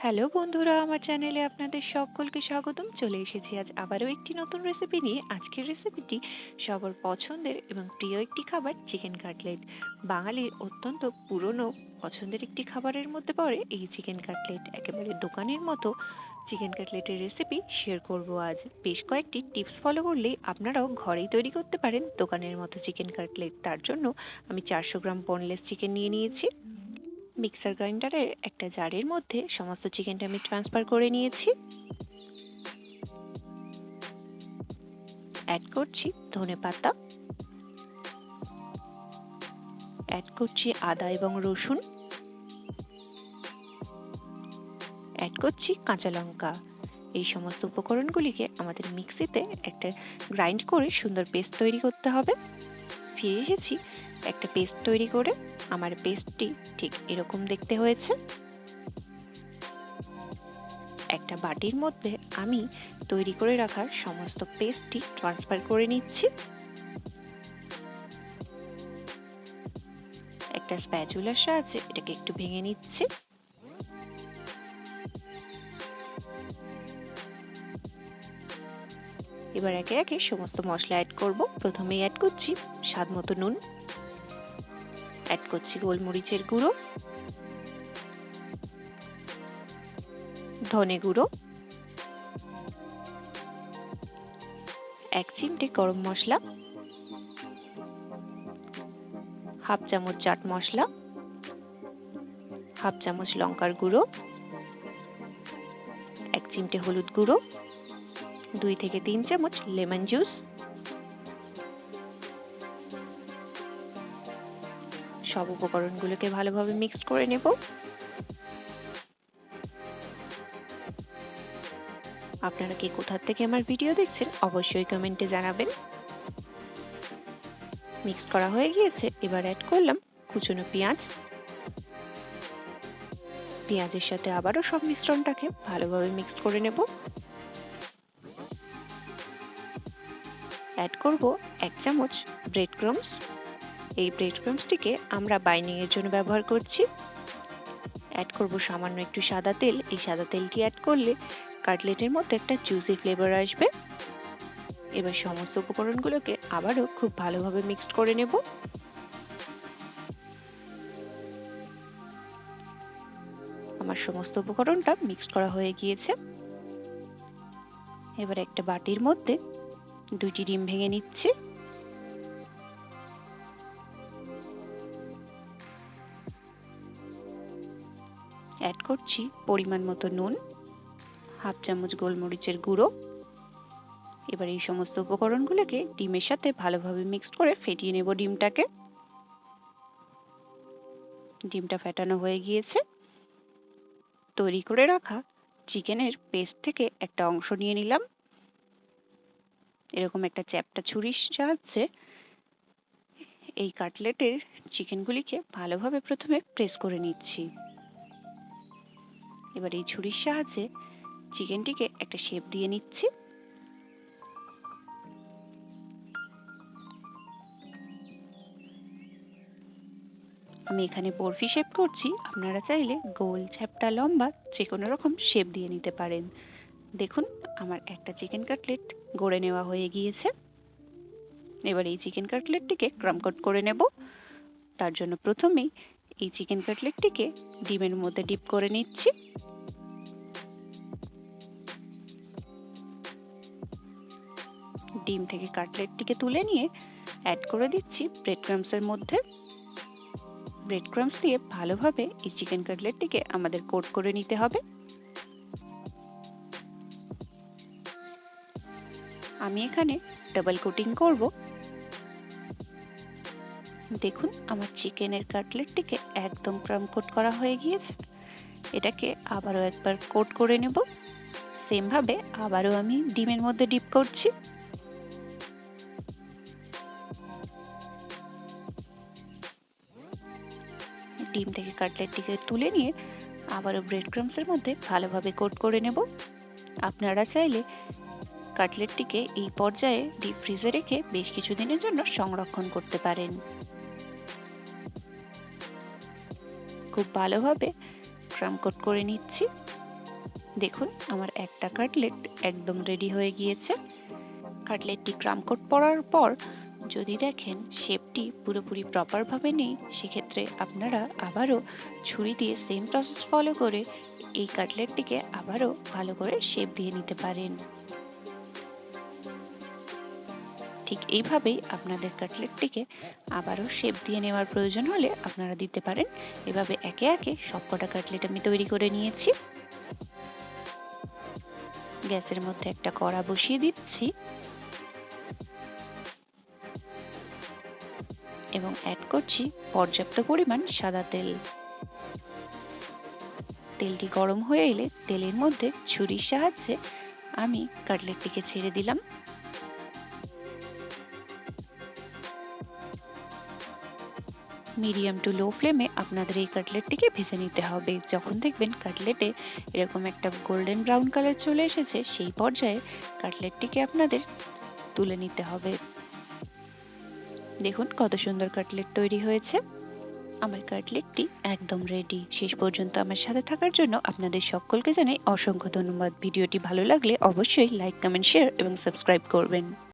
Hello বন্ধুরা, আমার চ্যানেলে আপনাদের সকলকে স্বাগতম। চলে এসেছি আজ আবারও একটি নতুন রেসিপি নিয়ে। আজকের রেসিপিটি সবার পছন্দের এবং প্রিয় একটি খাবার, চিকেন কাটলেট। বাঙালির অত্যন্ত পুরনো পছন্দের একটি খাবারের মধ্যে পড়ে এই চিকেন কাটলেট। একেবারে দোকানের মতো চিকেন কাটলেটের রেসিপি শেয়ার করব আজ। বেশ কয়েকটি টিপস ফলো করলেই আপনারাও ঘরেই তৈরি করতে পারেন দোকানের মতো চিকেন কাটলেট। তার জন্য আমি 400 গ্রাম বোনলেস চিকেন নিয়ে নিয়েছি। মিক্সার গ্রাইন্ডারের একটা জারের মধ্যে সমস্ত চিকেনটা আমি ট্রান্সফার করে নিয়েছি। অ্যাড করছি ধনেপাতা, অ্যাড করছি আদা এবং রসুন, অ্যাড করছি কাঁচা লঙ্কা। এই সমস্ত উপকরণগুলিকে আমাদের মিক্সিতে একটা গ্রাইন্ড করে সুন্দর পেস্ট তৈরি করতে হবে। ফিরে এসেছি একটা পেস্ট তৈরি করে। আমার পেস্টটি ঠিক এরকম দেখতে হয়েছে। একটা বাটির মধ্যে আমি তৈরি করে রাখার সমস্ত পেস্টটি ট্রান্সফার করে নিচ্ছি। একটা স্প্যাচুলার সাহায্যে এটাকে একটু ভেঙে নিচ্ছি। এবার একে একে সমস্ত মশলা অ্যাড করব। প্রথমেই অ্যাড করছি স্বাদ মতো নুন, অ্যাড করছি গোলমরিচের গুঁড়ো, ধনে গুঁড়ো, 1 চিমটে গরম মশলা, হাফ চামচ চাট মশলা, হাফ চামচ লঙ্কার গুঁড়ো, 1 চিমটে হলুদ গুঁড়ো, 2 থেকে 3 চামচ লেমন জুস, সব উপকরণগুলোকে ভালোভাবে মিক্সড করে নেব। আপনারা কে কোথা থেকে আমার ভিডিও দেখছেন অবশ্যই কমেন্টে জানাবেন। মিক্সড করা হয়ে গিয়েছে। এবার অ্যাড করলাম কুচনো পেঁয়াজ। পেঁয়াজের সাথে আবারও সব মিশ্রণটাকে ভালোভাবে মিক্সড করে নেব। অ্যাড করব 1 চামচ ব্রেড ক্রাম্বস। এই ব্রেড ক্রাম্বসটিকে আমরা বাইন্ডিংয়ের জন্য ব্যবহার করছি। অ্যাড করব সামান্য একটু সাদা তেল। এই সাদা তেলটি অ্যাড করলে কাটলেটের মধ্যে একটা জুসি ফ্লেভার আসবে। এবার সমস্ত উপকরণগুলোকে আবারও খুব ভালোভাবে মিক্সড করে নেব। আমার সমস্ত উপকরণটা মিক্সড করা হয়ে গিয়েছে। এবার একটা বাটির মধ্যে 2টি ডিম ভেঙে নিচ্ছি। অ্যাড করছি পরিমাণ মতো নুন, হাফ চামচ গোলমরিচের গুঁড়ো। এবার এই সমস্ত উপকরণগুলোকে ডিমের সাথে ভালোভাবে মিক্সড করে ফেটিয়ে নেব ডিমটাকে। ডিমটা ফেটানো হয়ে গিয়েছে। তৈরি করে রাখা চিকেনের পেস্ট থেকে একটা অংশ নিয়ে নিলাম। এরকম একটা চ্যাপ্টা ছুরির সাহায্যে এই কাটলেটের চিকেনগুলিকে ভালোভাবে প্রথমে প্রেস করে নিচ্ছি। এবার এই ছুরির সাহায্যে চিকেনটিকে একটা শেপ দিয়ে নিচ্ছি। আমি এখানে বরফি শেপ করছি। আপনারা চাইলে গোল, চ্যাপ্টা, লম্বা যে কোনো রকম শেপ দিয়ে নিতে পারেন। দেখুন আমার একটা চিকেন কাটলেট গড়ে নেওয়া হয়ে গিয়েছে। এবার এই চিকেন কাটলেটটিকে ক্রাম কোট করে নেব। তার জন্য প্রথমেই এই চিকেন কাটলেটটিকে ডিমের মধ্যে ডিপ করে নিচ্ছি। ডিম থেকে কাটলেটটিকে তুলে নিয়ে অ্যাড করে দিচ্ছি ব্রেড ক্রাম্বসের মধ্যে। ব্রেড ক্রাম্বস দিয়ে ভালোভাবে এই চিকেন কাটলেটটিকে আমাদের কোট করে নিতে হবে। আমি এখানে ডাবল কোটিং করব। দেখুন আমার চিকেনের কাটলেটটিকে একদম ক্রাম কোট করা হয়ে গিয়েছে। এটাকে আবারও একবার কোট করে নেব। সেমভাবে আবারও আমি ডিমের মধ্যে ডিপ করছি। ডিম থেকে কাটলেটটিকে তুলে নিয়ে আবারও ব্রেড ক্রাম্বসের মধ্যে ভালোভাবে কোট করে নেব। আপনারা চাইলে কাটলেটটিকে এই পর্যায়ে ডিপ ফ্রিজে রেখে বেশ কিছুদিনের জন্য সংরক্ষণ করতে পারেন। খুব ভালোভাবে ক্রাম কোট করে নিচ্ছি। দেখুন আমার একটা কাটলেট একদম রেডি হয়ে গিয়েছে। কাটলেটটি ক্রাম কোট পরার পর যদি দেখেন শেপটি পুরোপুরি প্রপারভাবে নেই, সেক্ষেত্রে আপনারা আবারও ছুরি দিয়ে সেম প্রসেস ফলো করে এই কাটলেটটিকে আবারও ভালো করে শেপ দিয়ে নিতে পারেন। ঠিক এইভাবেই আপনাদের কাটলেটটিকে আবারও শেপ দিয়ে নেওয়ার প্রয়োজন হলে আপনারা দিতে পারেন। এভাবে একে একে সবকটা কাটলেট আমি তৈরি করে নিয়েছি। গ্যাসের মধ্যে একটা কড়া বসিয়ে দিচ্ছি এবং অ্যাড করছি পর্যাপ্ত পরিমাণ সাদা তেল। তেলটি গরম হয়ে এলে তেলের মধ্যে ছুরির সাহায্যে আমি কাটলেটটিকে ছেড়ে দিলাম। মিডিয়াম টু লো ফ্লেমে আপনাদের এই কাটলেটটিকে ভেজে নিতে হবে। যখন দেখবেন কাটলেটে এরকম একটা গোল্ডেন ব্রাউন কালার চলে এসেছে, সেই পর্যায়ে কাটলেটটিকে আপনাদের তুলে নিতে হবে। দেখুন কত সুন্দর কাটলেট তৈরি হয়েছে। আমার কাটলেটটি একদম রেডি। শেষ পর্যন্ত আমার সাথে থাকার জন্য আপনাদের সকলকে জানাই অসংখ্য ধন্যবাদ। ভিডিওটি ভালো লাগলে অবশ্যই লাইক, কমেন্ট, শেয়ার এবং সাবস্ক্রাইব করবেন।